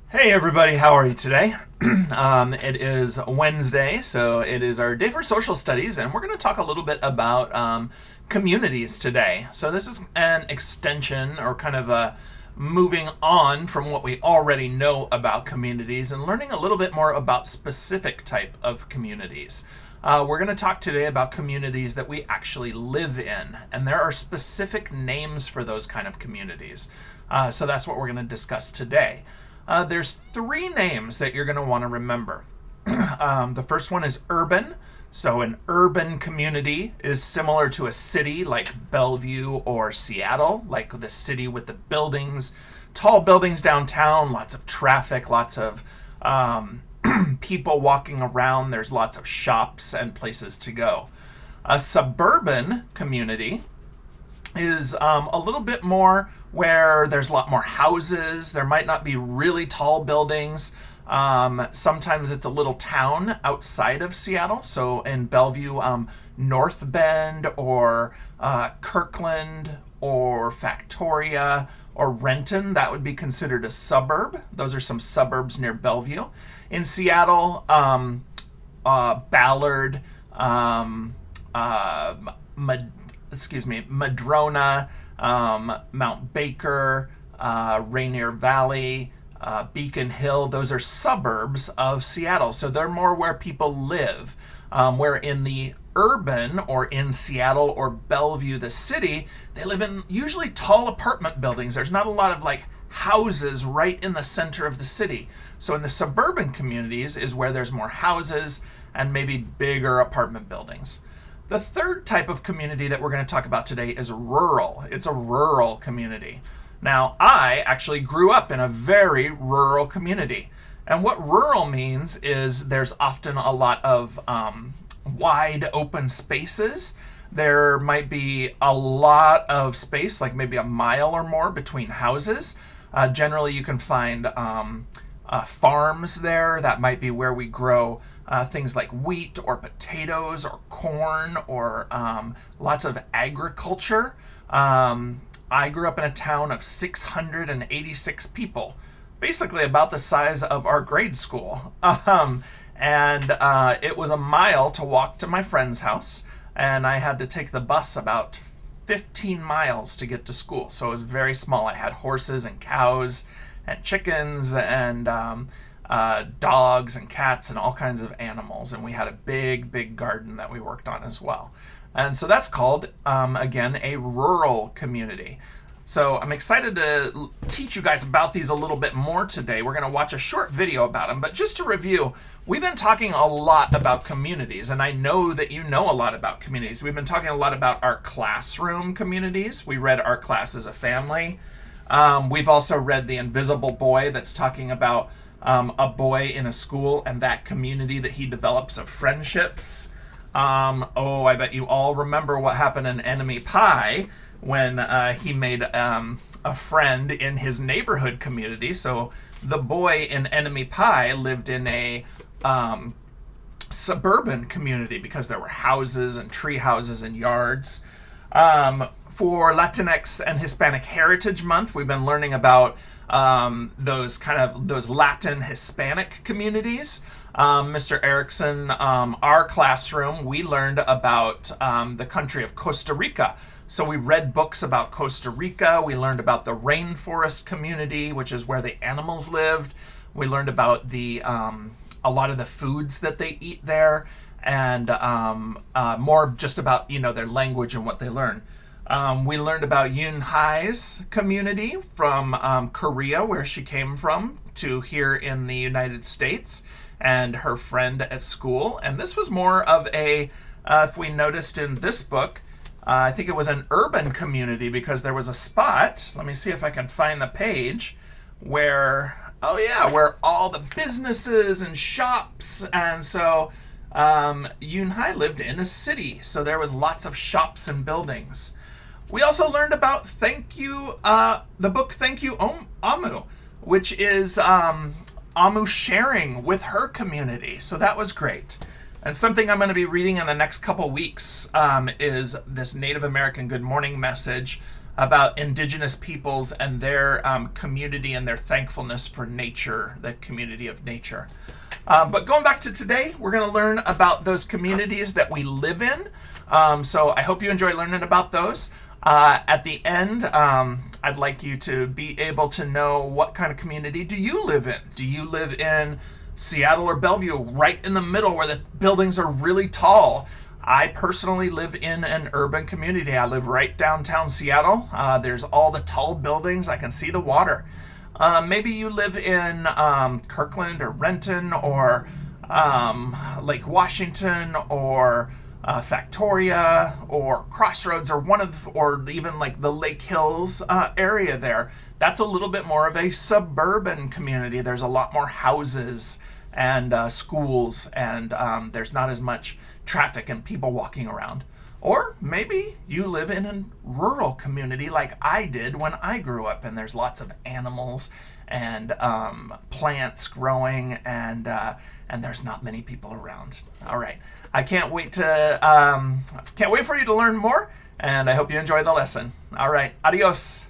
Hey everybody, how are you today? It is Wednesday, so it is our day for social studies, and we're going to talk a little bit about communities today. So this is an extension or kind of a moving on from what we already know about communities and learning a little bit more about specific type of communities. We're going to talk today about communities that we actually live in, and there are specific names for those kind of communities. So that's what we're going to discuss today. There's three names that you're going to want to remember. The first one is urban. So an urban community is similar to a city like Bellevue or Seattle, like the city with the buildings, tall buildings downtown, lots of traffic, lots of people walking around. There's lots of shops and places to go. A suburban community is a little bit more where there's a lot more houses. There might not be really tall buildings. Sometimes it's a little town outside of Seattle. So in Bellevue, North Bend or Kirkland or Factoria or Renton, that would be considered a suburb. Those are some suburbs near Bellevue. In Seattle, Ballard, Madrona, Mount Baker, Rainier Valley, Beacon Hill. Those are suburbs of Seattle. So they're more where people live. Where in the urban or in Seattle or Bellevue, the city, they live in usually tall apartment buildings. There's not a lot of like houses right in the center of the city. So in the suburban communities is where there's more houses and maybe bigger apartment buildings. The third type of community that we're going to talk about today is rural. It's a rural community. Now, I actually grew up in a very rural community. And what rural means is there's often a lot of wide open spaces. There might be a lot of space, like maybe a mile or more between houses. Generally, you can find farms there. That might be where we grow things like wheat or potatoes or corn or lots of agriculture. I grew up in a town of 686 people, basically about the size of our grade school. And it was a mile to walk to my friend's house, and I had to take the bus about 15 miles to get to school. So it was very small. I had horses and cows and chickens and dogs and cats and all kinds of animals. And we had a big garden that we worked on as well. And so that's called, again, a rural community. So I'm excited to teach you guys about these a little bit more today. We're going to watch a short video about them. But just to review, we've been talking a lot about communities, and I know that you know a lot about communities. We've been talking a lot about our classroom communities. We read Our Class as a Family. We've also read The Invisible Boy, that's talking about a boy in a school and that community that he develops of friendships. I bet you all remember what happened in Enemy Pie when he made a friend in his neighborhood community. So the boy in Enemy Pie lived in a suburban community because there were houses and tree houses and yards. For Latinx and Hispanic Heritage Month, we've been learning about those Latin Hispanic communities. Mr. Erickson, our classroom, we learned about the country of Costa Rica. So we read books about Costa Rica. We learned about the rainforest community, which is where the animals lived. We learned about a lot of the foods that they eat there, and more just about their language and what they learn. We learned about Yoon Hai's community from Korea, where she came from, to here in the United States, and her friend at school. And this was more of a, if we noticed in this book, I think it was an urban community, because there was a spot, let me see if I can find the page, where all the businesses and shops, and so Yoon Hai lived in a city, so there was lots of shops and buildings. We also learned about the book Thank You Amu, which is Amu sharing with her community. So that was great. And something I'm going to be reading in the next couple weeks is this Native American Good Morning message about indigenous peoples and their community and their thankfulness for nature, the community of nature. But going back to today, we're going to learn about those communities that we live in. So I hope you enjoy learning about those. At the end, I'd like you to be able to know what kind of community do you live in? Do you live in Seattle or Bellevue, right in the middle where the buildings are really tall? I personally live in an urban community. I live right downtown Seattle. There's all the tall buildings. I can see the water. Maybe you live in Kirkland or Renton or Lake Washington or Factoria or Crossroads or even like the Lake Hills area there. That's a little bit more of a suburban community. There's a lot more houses and schools, and there's not as much traffic and people walking around. Or maybe you live in a rural community like I did when I grew up, and there's lots of animals and plants growing, and there's not many people around. All right, I can't wait for you to learn more, and I hope you enjoy the lesson. All right, adios.